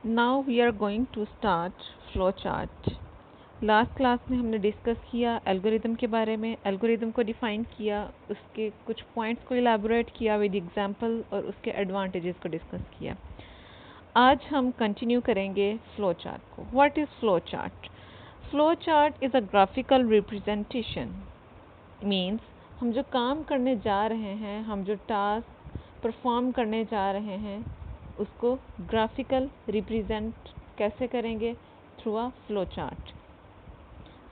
Now we are going to start flow chart. Last class में हमने discuss किया algorithm के बारे में, एल्गोरिदम को डिफाइन किया, उसके कुछ पॉइंट्स को इलैबोरेट किया विद एग्जांपल और उसके एडवांटेजेस को डिस्कस किया। आज हम कंटिन्यू करेंगे फ्लो चार्ट को। What is flow chart? Flow chart is a graphical representation. Means हम जो काम करने जा रहे हैं, हम जो टास्क परफॉर्म करने जा रहे हैं, उसको ग्राफिकल रिप्रेजेंट कैसे करेंगे? Through a flow chart.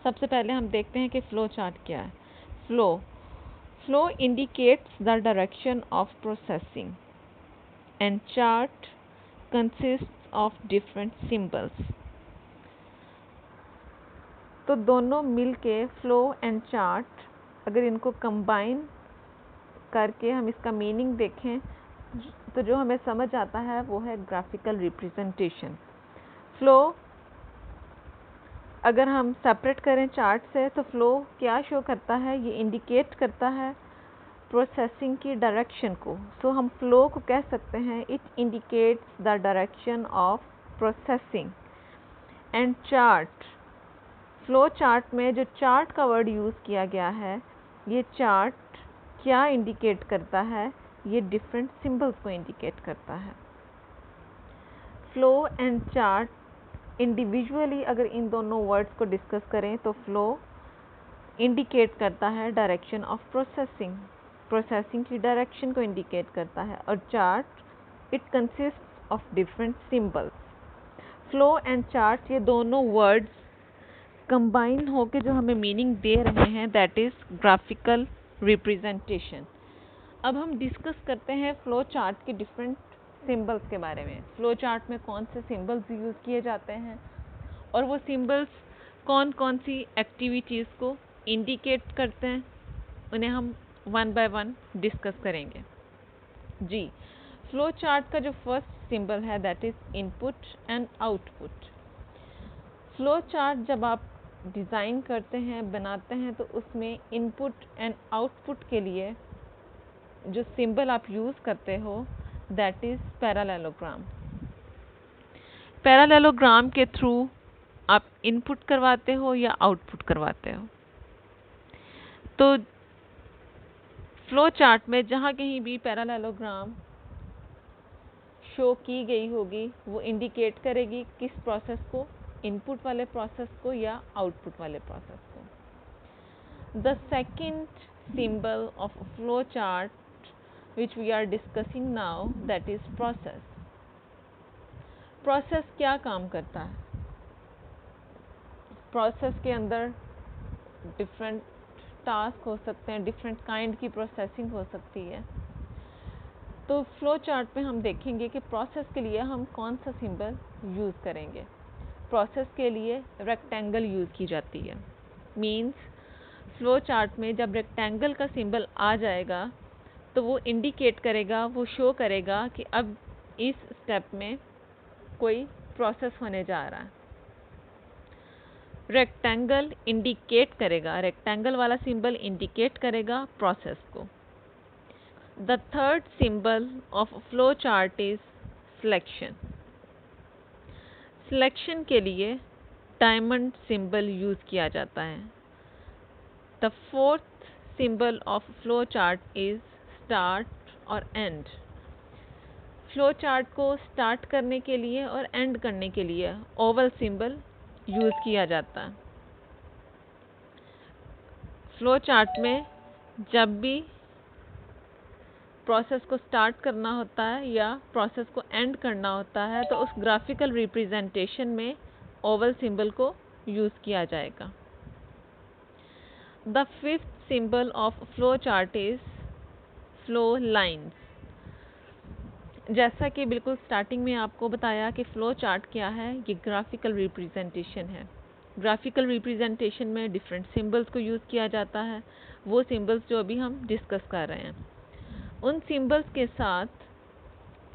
सबसे पहले हम देखते हैं कि फ्लो चार्ट क्या है। Flow indicates the direction of processing and chart consist of different symbols. तो दोनों मिलके फ्लो एंड चार्ट, अगर इनको कंबाइन करके हम इसका मीनिंग देखें तो जो हमें समझ आता है वो है ग्राफिकल रिप्रेजेंटेशन। फ्लो अगर हम सेपरेट करें चार्ट से तो फ्लो क्या शो करता है? ये इंडिकेट करता है प्रोसेसिंग की डायरेक्शन को। सो हम फ्लो को कह सकते हैं it indicates the direction of processing. And chart, flow chart में जो चार्ट का वर्ड यूज़ किया गया है, ये चार्ट क्या इंडिकेट करता है? ये डिफरेंट सिंबल्स को इंडिकेट करता है। फ्लो एंड चार्ट इंडिविजुअली अगर इन दोनों वर्ड्स को डिस्कस करें तो फ्लो इंडिकेट करता है डायरेक्शन ऑफ प्रोसेसिंग, प्रोसेसिंग की डायरेक्शन को इंडिकेट करता है। और chart it consist of different symbols. Flow and chart ये दोनों वर्ड्स कंबाइन होकर जो हमें मीनिंग दे रहे हैं, दैट इज ग्राफिकल रिप्रेजेंटेशन। अब हम डिस्कस करते हैं फ्लो चार्ट के डिफरेंट सिंबल्स के बारे में। फ्लो चार्ट में कौन से सिंबल्स यूज़ किए जाते हैं और वो सिंबल्स कौन कौन सी एक्टिविटीज़ को इंडिकेट करते हैं, उन्हें हम वन बाय वन डिस्कस करेंगे। जी, फ्लो चार्ट का जो फर्स्ट सिंबल है that is input and output. Flow chart जब आप डिज़ाइन करते हैं, बनाते हैं, तो उसमें इनपुट एंड आउटपुट के लिए जो सिंबल आप यूज़ करते हो दैट इज़ पैरेललोग्राम। पैरेललोग्राम के थ्रू आप इनपुट करवाते हो या आउटपुट करवाते हो। तो फ्लो चार्ट में जहाँ कहीं भी पैरेललोग्राम शो की गई होगी वो इंडिकेट करेगी किस प्रोसेस को, इनपुट वाले प्रोसेस को या आउटपुट वाले प्रोसेस को। The second symbol of a flow chart which we are discussing now, that is process. Process क्या काम करता है? प्रोसेस के अंदर डिफरेंट टास्क हो सकते हैं, डिफरेंट काइंड की प्रोसेसिंग हो सकती है। तो फ्लो चार्ट में हम देखेंगे कि प्रोसेस के लिए हम कौन सा सिंबल यूज़ करेंगे। प्रोसेस के लिए रेक्टेंगल यूज़ की जाती है। मीन्स फ्लो चार्ट में जब रेक्टेंगल का सिंबल आ जाएगा तो वो इंडिकेट करेगा, वो शो करेगा कि अब इस स्टेप में कोई प्रोसेस होने जा रहा है। रेक्टेंगल इंडिकेट करेगा, रेक्टेंगल वाला सिंबल इंडिकेट करेगा प्रोसेस को। The third symbol of flow chart is selection. Selection के लिए डायमंड सिंबल यूज़ किया जाता है। The fourth symbol of flow chart is start और एंड। फ्लो चार्ट को स्टार्ट करने के लिए और एंड करने के लिए ओवल सिंबल यूज़ किया जाता है। फ्लो चार्ट में जब भी प्रोसेस को स्टार्ट करना होता है या प्रोसेस को एंड करना होता है तो उस ग्राफिकल रिप्रेजेंटेशन में ओवल सिंबल को यूज़ किया जाएगा। The fifth symbol of flow chart is flow lines. जैसा कि बिल्कुल स्टार्टिंग में आपको बताया कि फ्लो चार्ट क्या है, ये ग्राफिकल रिप्रेजेंटेशन है। ग्राफिकल रिप्रेजेंटेशन में डिफरेंट सिंबल्स को यूज़ किया जाता है, वो सिंबल्स जो अभी हम डिस्कस कर रहे हैं। उन सिंबल्स के साथ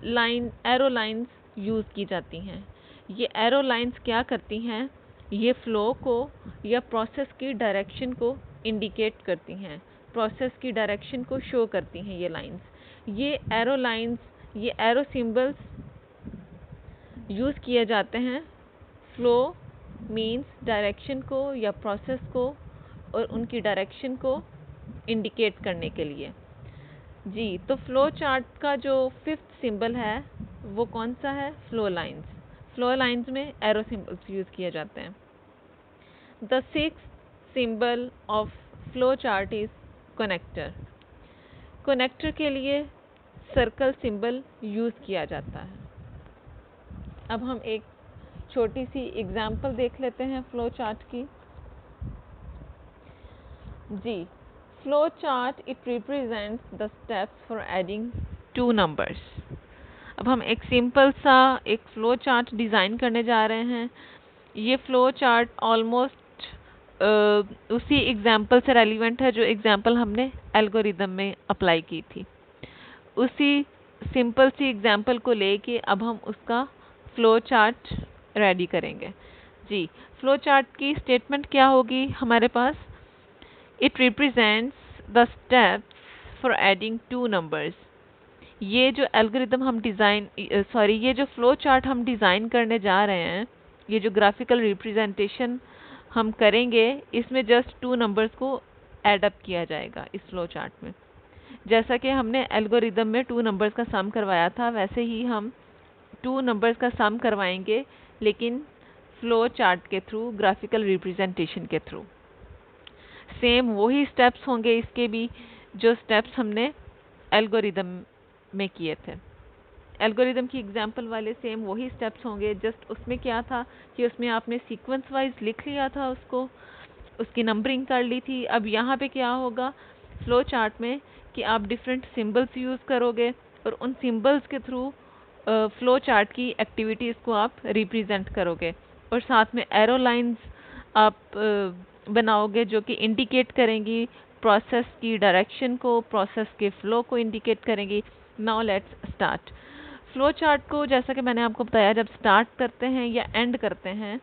लाइन, एरो लाइंस यूज़ की जाती हैं। ये एरो लाइंस क्या करती हैं? ये फ्लो को या प्रोसेस की डायरेक्शन को इंडिकेट करती हैं, प्रोसेस की डायरेक्शन को शो करती हैं ये लाइंस। ये एरो लाइंस, ये एरो सिंबल्स यूज़ किए जाते हैं फ्लो मीन्स डायरेक्शन को या प्रोसेस को और उनकी डायरेक्शन को इंडिकेट करने के लिए। जी, तो फ्लो चार्ट का जो 5th सिंबल है वो कौन सा है? Flow lines. फ्लो लाइंस में एरो सिंबल्स यूज़ किए जाते हैं। The 6th symbol of flow chart is connector. Connector के लिए सर्कल सिंबल यूज़ किया जाता है। अब हम एक छोटी सी एग्जाम्पल देख लेते हैं फ्लो चार्ट की। जी, flow chart it represents the steps for adding 2 numbers. अब हम एक सिंपल सा एक फ्लो चार्ट डिज़ाइन करने जा रहे हैं। ये फ्लो चार्ट ऑलमोस्ट उसी एग्जाम्पल से रेलिवेंट है जो एग्जाम्पल हमने एल्गोरिदम में अप्लाई की थी। उसी सिंपल सी एग्जाम्पल को लेके अब हम उसका फ्लो चार्ट रेडी करेंगे। जी, फ्लो चार्ट की स्टेटमेंट क्या होगी हमारे पास? It represents the steps for adding 2 numbers. ये जो एल्गोरिदम हम ये जो फ्लो चार्ट हम डिज़ाइन करने जा रहे हैं, ये जो ग्राफिकल रिप्रेजेंटेशन हम करेंगे, इसमें जस्ट 2 नंबर्स को ऐड अप किया जाएगा इस फ्लो चार्ट में। जैसा कि हमने एल्गोरिदम में 2 नंबर्स का सम करवाया था, वैसे ही हम 2 नंबर्स का सम करवाएंगे, लेकिन फ्लो चार्ट के थ्रू, ग्राफिकल रिप्रेजेंटेशन के थ्रू। सेम वही स्टेप्स होंगे इसके भी जो स्टेप्स हमने एल्गोरिदम में किए थे। एल्गोरिदम की एग्जाम्पल वाले सेम वही स्टेप्स होंगे, जस्ट उसमें क्या था कि उसमें आपने सीक्वेंस वाइज लिख लिया था उसको, उसकी नंबरिंग कर ली थी। अब यहाँ पे क्या होगा फ्लो चार्ट में कि आप डिफरेंट सिंबल्स यूज़ करोगे और उन सिंबल्स के थ्रू फ्लो चार्ट की एक्टिविटीज़ को आप रिप्रेजेंट करोगे, और साथ में एरो लाइंस आप बनाओगे जो कि इंडिकेट करेंगी प्रोसेस की डायरेक्शन को, प्रोसेस के फ्लो को इंडिकेट करेंगी। Now let's start. Flow chart को जैसा कि मैंने आपको बताया, जब स्टार्ट करते हैं या एंड करते हैं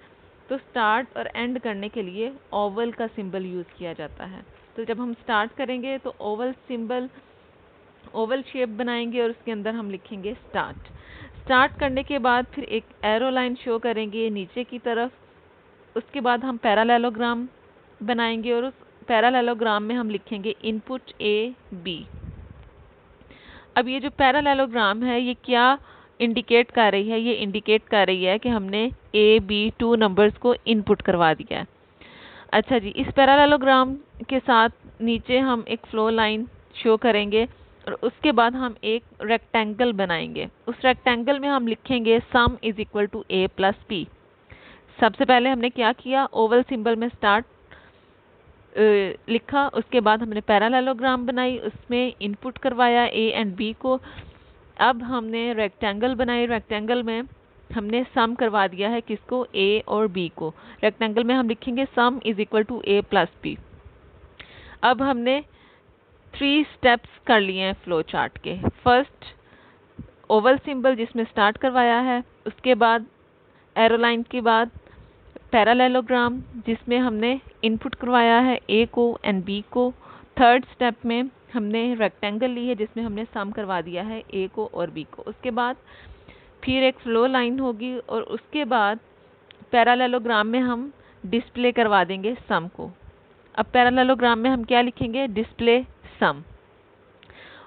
तो स्टार्ट और एंड करने के लिए ओवल का सिंबल यूज़ किया जाता है। तो जब हम स्टार्ट करेंगे तो ओवल सिंबल, ओवल शेप बनाएंगे और उसके अंदर हम लिखेंगे स्टार्ट। स्टार्ट करने के बाद फिर एक एरो लाइन शो करेंगे नीचे की तरफ। उसके बाद हम पैरालेलोग्राम बनाएंगे और उस पैरालेलोग्राम में हम लिखेंगे इनपुट ए बी। अब ये जो पैरालेलोग्राम है ये क्या इंडिकेट कर रही है? ये इंडिकेट कर रही है कि हमने ए बी 2 नंबर्स को इनपुट करवा दिया है। अच्छा जी, इस पैरालेलोग्राम के साथ नीचे हम एक फ्लो लाइन शो करेंगे और उसके बाद हम एक रेक्टेंगल बनाएंगे। उस रेक्टेंगल में हम लिखेंगे sum is equal to A plus P. सबसे पहले हमने क्या किया, ओवल सिंबल में स्टार्ट लिखा, उसके बाद हमने पैरालेलोग्राम बनाई, उसमें इनपुट करवाया ए एंड बी को। अब हमने रेक्टेंगल बनाई, रेक्टेंगल में हमने सम करवा दिया है किसको, ए और बी को। रेक्टेंगल में हम लिखेंगे sum is equal to A plus B. अब हमने 3 स्टेप्स कर लिए हैं फ्लो चार्ट के। फर्स्ट ओवल सिंबल जिसमें स्टार्ट करवाया है, उसके बाद एरो लाइन के बाद पैरालेलोग्राम जिसमें हमने इनपुट करवाया है ए को एंड बी को। थर्ड स्टेप में हमने रेक्टेंगल ली है जिसमें हमने सम करवा दिया है ए को और बी को। उसके बाद फिर एक फ्लो लाइन होगी और उसके बाद पैरालेलोग्राम में हम डिस्प्ले करवा देंगे सम को। अब पैरालेलोग्राम में हम क्या लिखेंगे, डिस्प्ले सम।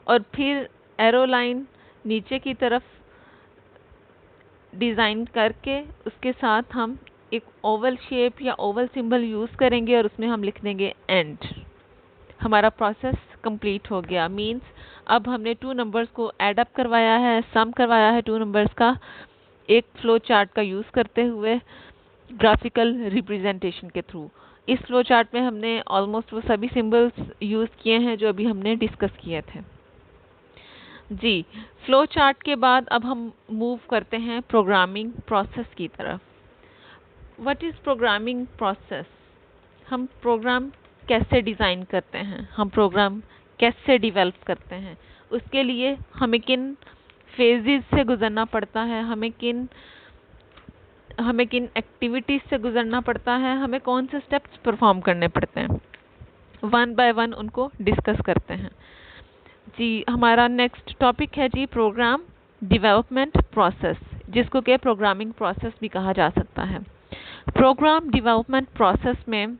और फिर एरो लाइन नीचे की तरफ डिज़ाइन करके उसके साथ हम एक ओवल शेप या ओवल सिंबल यूज़ करेंगे और उसमें हम लिख देंगे एंड। हमारा प्रोसेस कंप्लीट हो गया। मींस अब हमने 2 नंबर्स को ऐड अप करवाया है, सम करवाया है 2 नंबर्स का, एक फ्लो चार्ट का यूज़ करते हुए ग्राफिकल रिप्रेजेंटेशन के थ्रू। इस फ्लो चार्ट में हमने ऑलमोस्ट वो सभी सिंबल्स यूज़ किए हैं जो अभी हमने डिस्कस किए थे। जी, फ्लो चार्ट के बाद अब हम मूव करते हैं प्रोग्रामिंग प्रोसेस की तरफ। What is programming process? हम प्रोग्राम कैसे डिज़ाइन करते हैं, हम प्रोग्राम कैसे डेवलप करते हैं, उसके लिए हमें किन फेजेस से गुजरना पड़ता है, हमें किन एक्टिविटीज़ से गुजरना पड़ता है, हमें कौन से स्टेप्स परफॉर्म करने पड़ते हैं, 1 बाय 1 उनको डिस्कस करते हैं। जी, हमारा नेक्स्ट टॉपिक है जी प्रोग्राम डेवलपमेंट प्रोसेस। जिसको कि प्रोग्रामिंग प्रोसेस भी कहा जा सकता है। प्रोग्राम डेवलपमेंट प्रोसेस में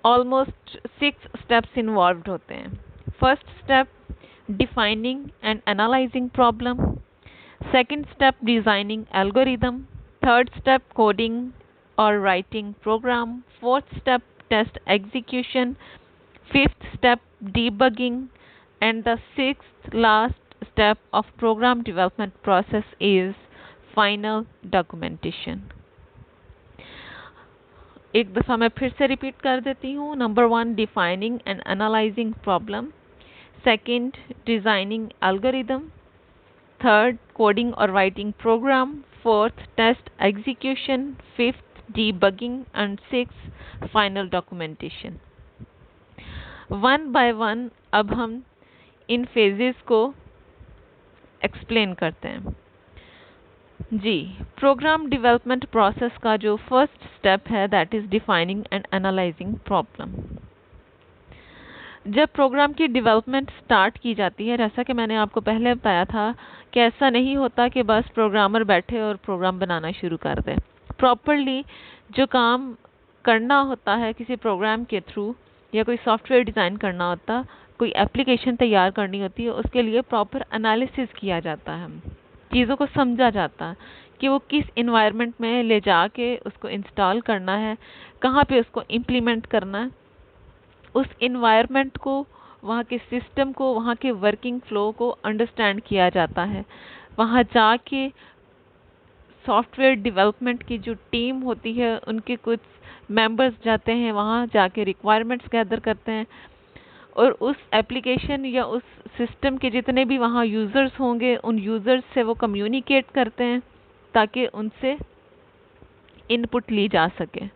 ऑलमोस्ट 6 स्टेप्स इन्वॉल्व्ड होते हैं। First step defining and analysing problem, second step designing algorithm, third step coding और writing program, fourth step test execution, fifth step debugging, and the sixth last step of program development process is final documentation. एक दफ़ा मैं फिर से repeat कर देती हूँ। Number 1 defining and analysing problem, second designing algorithm, third coding और writing program, fourth test execution, fifth debugging and sixth final documentation. One by one अब हम इन फेजेस को एक्सप्लेन करते हैं। जी, प्रोग्राम डेवलपमेंट प्रोसेस का जो फर्स्ट स्टेप है that is defining and analysing problem. जब प्रोग्राम की डेवलपमेंट स्टार्ट की जाती है, जैसा कि मैंने आपको पहले बताया था कि ऐसा नहीं होता कि बस प्रोग्रामर बैठे और प्रोग्राम बनाना शुरू कर दे। प्रॉपरली जो काम करना होता है किसी प्रोग्राम के थ्रू, या कोई सॉफ्टवेयर डिज़ाइन करना होता, कोई एप्लीकेशन तैयार करनी होती है, उसके लिए प्रॉपर एनालिसिस किया जाता है, चीज़ों को समझा जाता है कि वो किस इन्वायरमेंट में ले जाके उसको इंस्टॉल करना है, कहाँ पे उसको इम्प्लीमेंट करना है, उस इन्वायरमेंट को, वहाँ के सिस्टम को, वहाँ के वर्किंग फ्लो को अंडरस्टैंड किया जाता है। वहाँ जाके सॉफ्टवेयर डेवलपमेंट की जो टीम होती है उनके कुछ मेंबर्स जाते हैं, वहाँ जाके रिक्वायरमेंट्स गैदर करते हैं और उस एप्लीकेशन या उस सिस्टम के जितने भी वहाँ यूज़र्स होंगे उन यूज़र्स से वो कम्युनिकेट करते हैं ताकि उनसे इनपुट ली जा सके,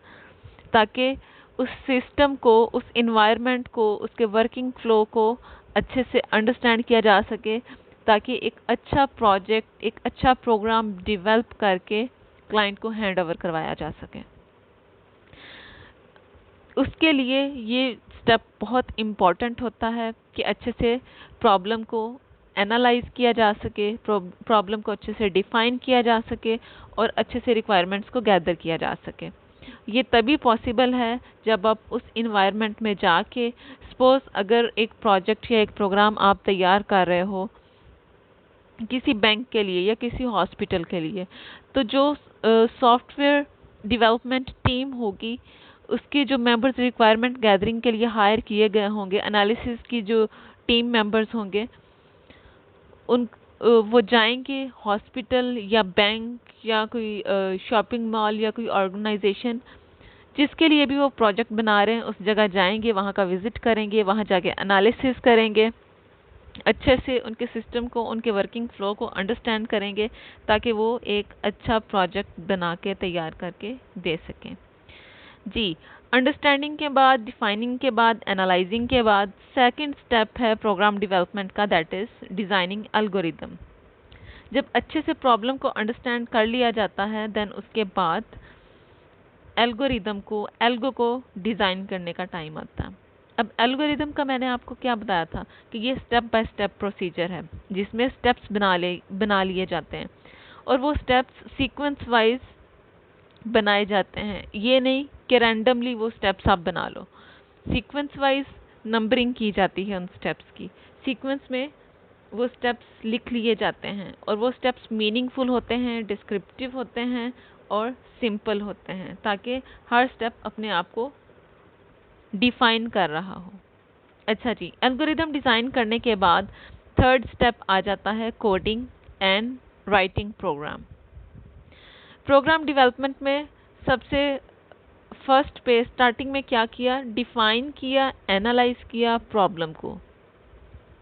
ताकि उस सिस्टम को, उस इन्वायरमेंट को, उसके वर्किंग फ्लो को अच्छे से अंडरस्टैंड किया जा सके, ताकि एक अच्छा प्रोजेक्ट, एक अच्छा प्रोग्राम डेवलप करके क्लाइंट को हैंड ओवर करवाया जा सके। उसके लिए ये स्टेप बहुत इम्पॉर्टेंट होता है कि अच्छे से प्रॉब्लम को एनालाइज किया जा सके, प्रॉब्लम को अच्छे से डिफाइन किया जा सके और अच्छे से रिक्वायरमेंट्स को गैदर किया जा सके। ये तभी पॉसिबल है जब आप उस इन्वायरमेंट में जाके, सपोज अगर एक प्रोजेक्ट या एक प्रोग्राम आप तैयार कर रहे हो किसी बैंक के लिए या किसी हॉस्पिटल के लिए, तो जो सॉफ्टवेयर डेवलपमेंट टीम होगी उसके जो मेंबर्स रिक्वायरमेंट गैदरिंग के लिए हायर किए गए होंगे, एनालिसिस की जो टीम मेंबर्स होंगे, उन वो जाएंगे हॉस्पिटल या बैंक या कोई शॉपिंग मॉल या कोई ऑर्गेनाइजेशन जिसके लिए भी वो प्रोजेक्ट बना रहे हैं, उस जगह जाएंगे, वहाँ का विजिट करेंगे, वहाँ जाके एनालिसिस करेंगे, अच्छे से उनके सिस्टम को, उनके वर्किंग फ्लो को अंडरस्टैंड करेंगे ताकि वो एक अच्छा प्रोजेक्ट बना के तैयार करके दे सकें। जी, अंडरस्टैंडिंग के बाद, डिफाइनिंग के बाद, एनालाइजिंग के बाद सेकंड स्टेप है प्रोग्राम डेवलपमेंट का, दैट इज डिज़ाइनिंग एल्गोरिदम। जब अच्छे से प्रॉब्लम को अंडरस्टैंड कर लिया जाता है, देन उसके बाद एल्गोरिदम को, एल्गो को डिज़ाइन करने का टाइम आता है। अब एल्गोरिदम का मैंने आपको क्या बताया था कि ये स्टेप बाय स्टेप प्रोसीजर है जिसमें स्टेप्स बना लिए जाते हैं और वो स्टेप्स सीक्वेंस वाइज बनाए जाते हैं। ये नहीं कि रैंडमली वो स्टेप्स आप बना लो, सीक्वेंस वाइज नंबरिंग की जाती है उन स्टेप्स की, सीक्वेंस में वो स्टेप्स लिख लिए जाते हैं और वो स्टेप्स मीनिंगफुल होते हैं, डिस्क्रिप्टिव होते हैं और सिंपल होते हैं ताकि हर स्टेप अपने आप को डिफाइन कर रहा हो। अच्छा जी, एल्गोरिदम डिज़ाइन करने के बाद थर्ड स्टेप आ जाता है coding and writing program. Program development में सबसे फर्स्ट पे स्टार्टिंग में क्या किया, डिफाइन किया, एनालाइज किया प्रॉब्लम को,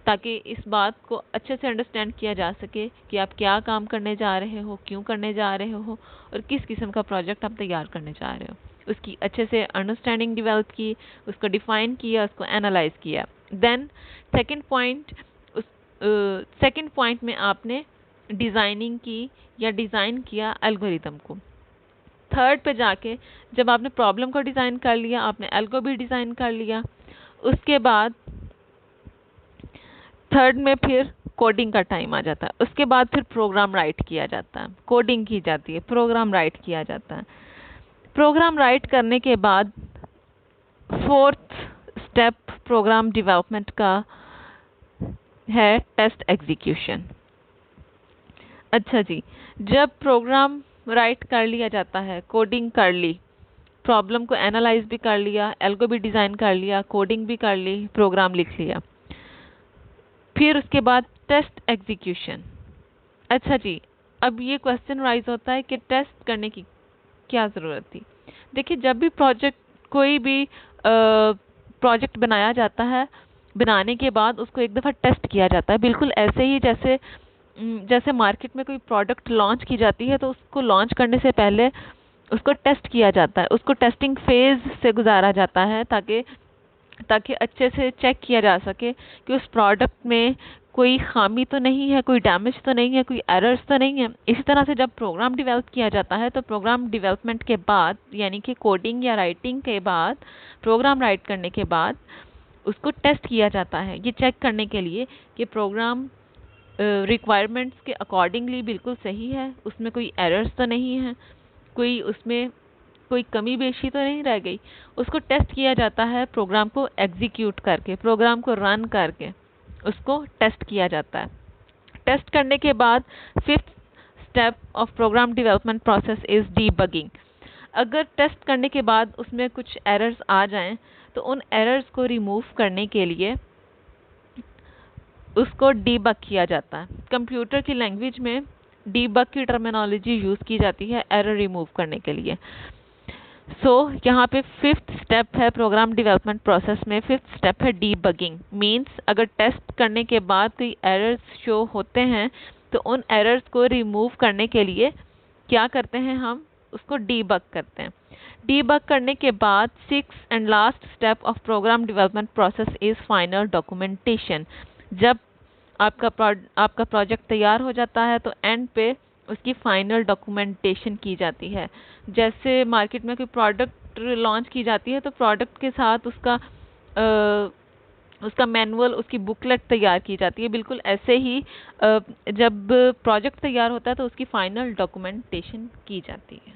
ताकि इस बात को अच्छे से अंडरस्टैंड किया जा सके कि आप क्या काम करने जा रहे हो, क्यों करने जा रहे हो और किस किस्म का प्रोजेक्ट आप तैयार करने जा रहे हो। उसकी अच्छे से अंडरस्टैंडिंग डेवलप की, उसको डिफाइन किया, उसको एनालाइज किया। देन सेकंड पॉइंट में आपने डिज़ाइनिंग की या डिज़ाइन किया एल्गोरिदम को। थर्ड पे जाके जब आपने प्रॉब्लम को डिज़ाइन कर लिया, आपने एल्गो भी डिज़ाइन कर लिया, उसके बाद थर्ड में फिर कोडिंग का टाइम आ जाता है। उसके बाद फिर प्रोग्राम राइट किया जाता है, कोडिंग की जाती है, प्रोग्राम राइट किया जाता है। प्रोग्राम राइट करने के बाद फोर्थ स्टेप प्रोग्राम डेवलपमेंट का है टेस्ट एग्जीक्यूशन। अच्छा जी, जब प्रोग्राम राइट कर लिया जाता है, कोडिंग कर ली, प्रॉब्लम को एनालाइज भी कर लिया, एल्गो भी डिज़ाइन कर लिया, कोडिंग भी कर ली, प्रोग्राम लिख लिया, फिर उसके बाद टेस्ट एग्जीक्यूशन। अच्छा जी, अब ये क्वेश्चन राइज होता है कि टेस्ट करने की क्या ज़रूरत थी। देखिए, जब भी कोई भी प्रोजेक्ट बनाया जाता है, बनाने के बाद उसको एक दफ़ा टेस्ट किया जाता है, बिल्कुल ऐसे ही जैसे मार्केट में कोई प्रोडक्ट लॉन्च की जाती है तो उसको लॉन्च करने से पहले उसको टेस्ट किया जाता है, उसको टेस्टिंग फेज से गुजारा जाता है ताकि अच्छे से चेक किया जा सके कि उस प्रोडक्ट में कोई खामी तो नहीं है, कोई डैमेज तो नहीं है, कोई एरर्स तो नहीं है। इसी तरह से जब प्रोग्राम डेवलप किया जाता है तो प्रोग्राम डेवलपमेंट के बाद, यानी कि कोडिंग या राइटिंग के बाद, प्रोग्राम राइट करने के बाद उसको टेस्ट किया जाता है, ये चेक करने के लिए कि प्रोग्राम रिक्वायरमेंट्स के अकॉर्डिंगली बिल्कुल सही है, उसमें कोई एरर्स तो नहीं है, उसमें कोई कमी बेशी तो नहीं रह गई। उसको टेस्ट किया जाता है प्रोग्राम को एग्जीक्यूट करके, प्रोग्राम को रन करके उसको टेस्ट किया जाता है। टेस्ट करने के बाद fifth step of program development process is debugging. अगर टेस्ट करने के बाद उसमें कुछ एरर्स आ जाएं तो उन एरर्स को रिमूव करने के लिए उसको डीबग किया जाता है। कंप्यूटर की लैंग्वेज में डीबग की टर्मिनोलॉजी यूज़ की जाती है एरर रिमूव करने के लिए। यहाँ पे फिफ्थ स्टेप है प्रोग्राम डेवलपमेंट प्रोसेस में, फिफ्थ स्टेप है डीबगिंग। मींस अगर टेस्ट करने के बाद कोई एरर्स शो होते हैं तो उन एरर्स को रिमूव करने के लिए क्या करते हैं, हम उसको डीबग करते हैं। डीबग करने के बाद sixth and last step of program development process is final documentation. जब आपका प्रोजेक्ट तैयार हो जाता है तो एंड पे उसकी फाइनल डॉक्यूमेंटेशन की जाती है। जैसे मार्केट में कोई प्रोडक्ट लॉन्च की जाती है तो प्रोडक्ट के साथ उसका मैनुअल, उसकी बुकलेट तैयार की जाती है, बिल्कुल ऐसे ही जब प्रोजेक्ट तैयार होता है तो उसकी फाइनल डॉक्यूमेंटेशन की जाती है।